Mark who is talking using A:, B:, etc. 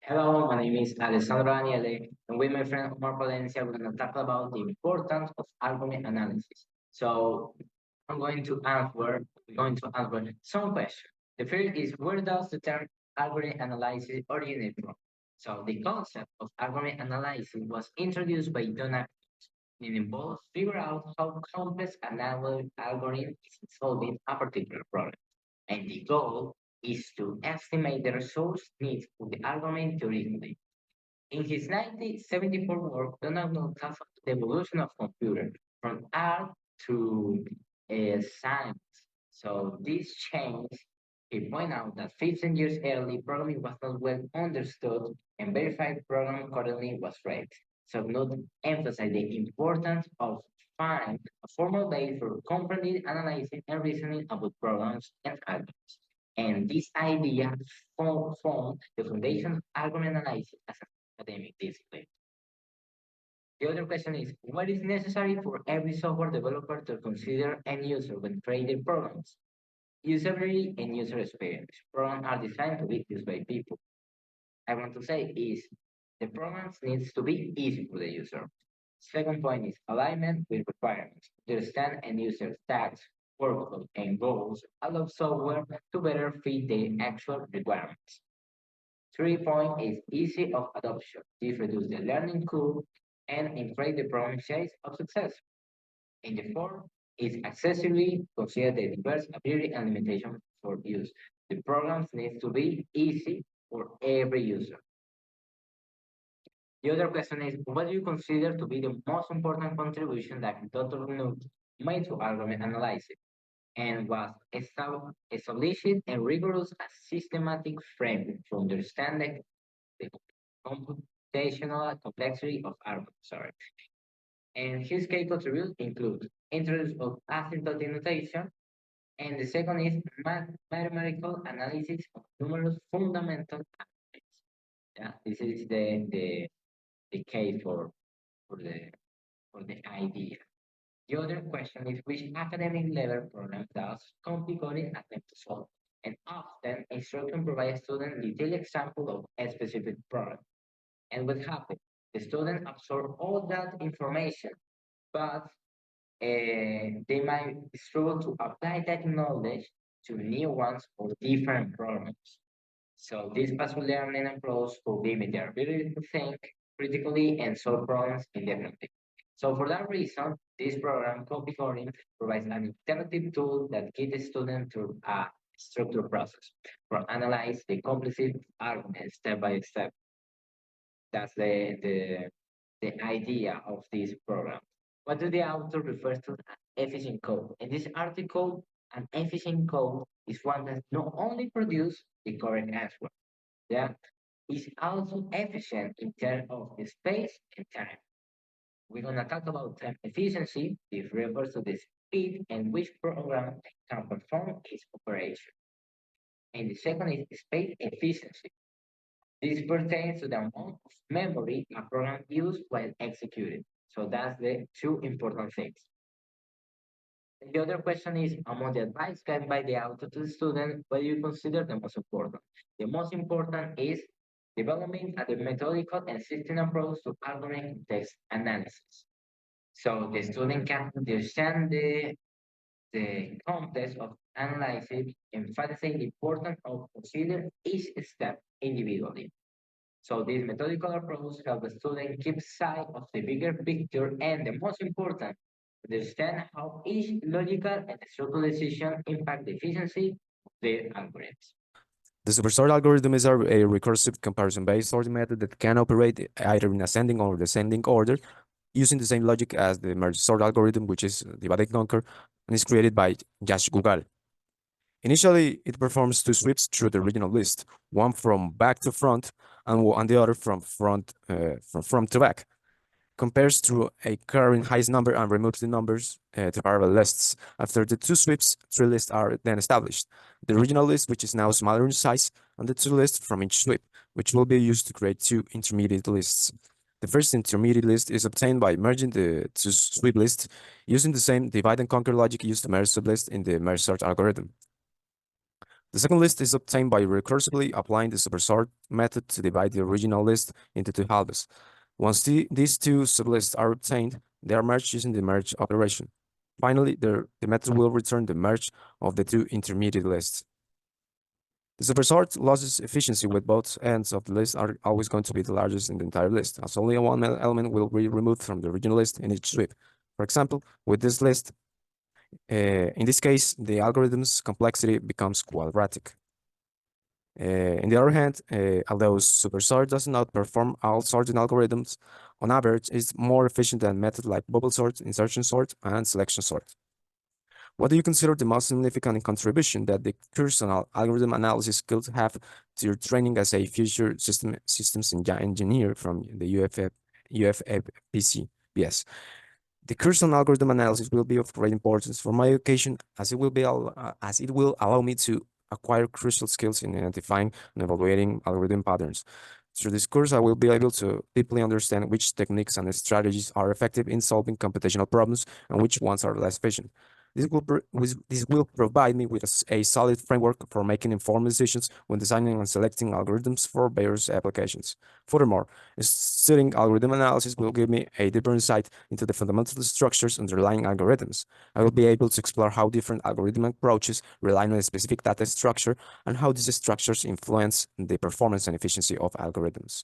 A: Hello, my name is Alessandro Daniele, and with my friend Omar Palencia, we're going to talk about the importance of algorithm analysis. So we're going to answer some questions. The first is, where does the term algorithm analysis originate from? So the concept of algorithm analysis was introduced by Donald, and involves figure out how complex an algorithm is in solving a particular problem. And the goal is to estimate the resource needs of the algorithm theoretically. In his 1974 work, Donald Knuth classified the evolution of computers from art to science. So this change, he pointed out that 15 years early, programming was not well understood and verified program currently was read. So Knuth emphasized the importance of find a formal base for comprehending, analyzing, and reasoning about programs and algorithms. And this idea formed the foundation of algorithm analysis as an academic discipline. The other question is, what is necessary for every software developer to consider end user when creating programs? Usability and user experience. Programs are designed to be used by people. I want to say is the programs needs to be easy for the user. Second point is alignment with requirements. Understand end user tasks, workflow, and goals allow software to better fit the actual requirements. 3 point is easy of adoption. This reduces the learning curve and increase the probability of success. And the fourth is accessibility, consider the diverse ability and limitation for use. The programs need to be easy for every user. The other question is, what do you consider to be the most important contribution that Dr. Knuth made to algorithm analysis and was establishing a rigorous and systematic framework to understand the computational complexity of algorithms. Sorry. And his key contributions include introduction of asymptotic notation, and the second is mathematical analysis of numerous fundamental aspects. Yeah, this is the case for the for the idea. The other question is which academic level problem does complicated attempt to solve? And often instruction provides students detailed example of a specific problem. And what happens? The student absorb all that information, but they might struggle to apply that knowledge to new ones or different problems. So this passive learning approach could limit their ability to think critically and solve problems independently. So for that reason, this program, Copy Coding, provides an interactive tool that guides the student through a structured process for analyze the complex arguments step by step. That's the idea of this program. What do the author refers to as efficient code? In this article, an efficient code is one that not only produces the correct answer, yeah, is also efficient in terms of the space and time. We're gonna talk about time efficiency. This refers to the speed in which program can perform its operation. And the second is space efficiency. This pertains to the amount of memory a program uses while executed. So that's the two important things. And the other question is, among the advice given by the author to the student, what do you consider the most important? The most important is developing a methodical and system approach to algorithm text analysis. So the student can understand the context of analysis, emphasizing the importance of consider each step individually. So this methodical approach helps the student keep sight of the bigger picture and the most important, understand how each logical and structural decision impact the efficiency of the algorithms.
B: The supersort algorithm is a recursive comparison-based sorting method that can operate either in ascending or descending order using the same logic as the merge sort algorithm, which is divide and conquer, and is created by Yash Gugal. Initially, it performs two sweeps through the original list, one from back to front and the other from front to back. Compares through a current highest number and removes the numbers to parallel lists. After the two sweeps, three lists are then established. The original list, which is now smaller in size, and the two lists from each sweep, which will be used to create two intermediate lists. The first intermediate list is obtained by merging the two sweep lists using the same divide and conquer logic used to merge sublist in the merge sort algorithm. The second list is obtained by recursively applying the supersort method to divide the original list into two halves. Once these two sublists are obtained, they are merged using the merge operation. Finally, the method will return the merge of the two intermediate lists. The supersort loses efficiency with both ends of the list are always going to be the largest in the entire list, as only one element will be removed from the original list in each sweep. For example, with this list, in this case, the algorithm's complexity becomes quadratic. On the other hand, although supersort does not perform all sorting algorithms, on average, it's more efficient than methods like bubble sort, insertion sort, and selection sort. What do you consider the most significant contribution that the Cursor algorithm analysis could have to your training as a future systems engineer from the UFAPC? Yes. The Cursor algorithm analysis will be of great importance for my education as it will allow me to acquire crucial skills in identifying and evaluating algorithm patterns. Through this course, I will be able to deeply understand which techniques and strategies are effective in solving computational problems and which ones are less efficient. This will provide me with a solid framework for making informed decisions when designing and selecting algorithms for various applications. Furthermore, studying algorithm analysis will give me a deeper insight into the fundamental structures underlying algorithms. I will be able to explore how different algorithmic approaches rely on a specific data structure and how these structures influence the performance and efficiency of algorithms.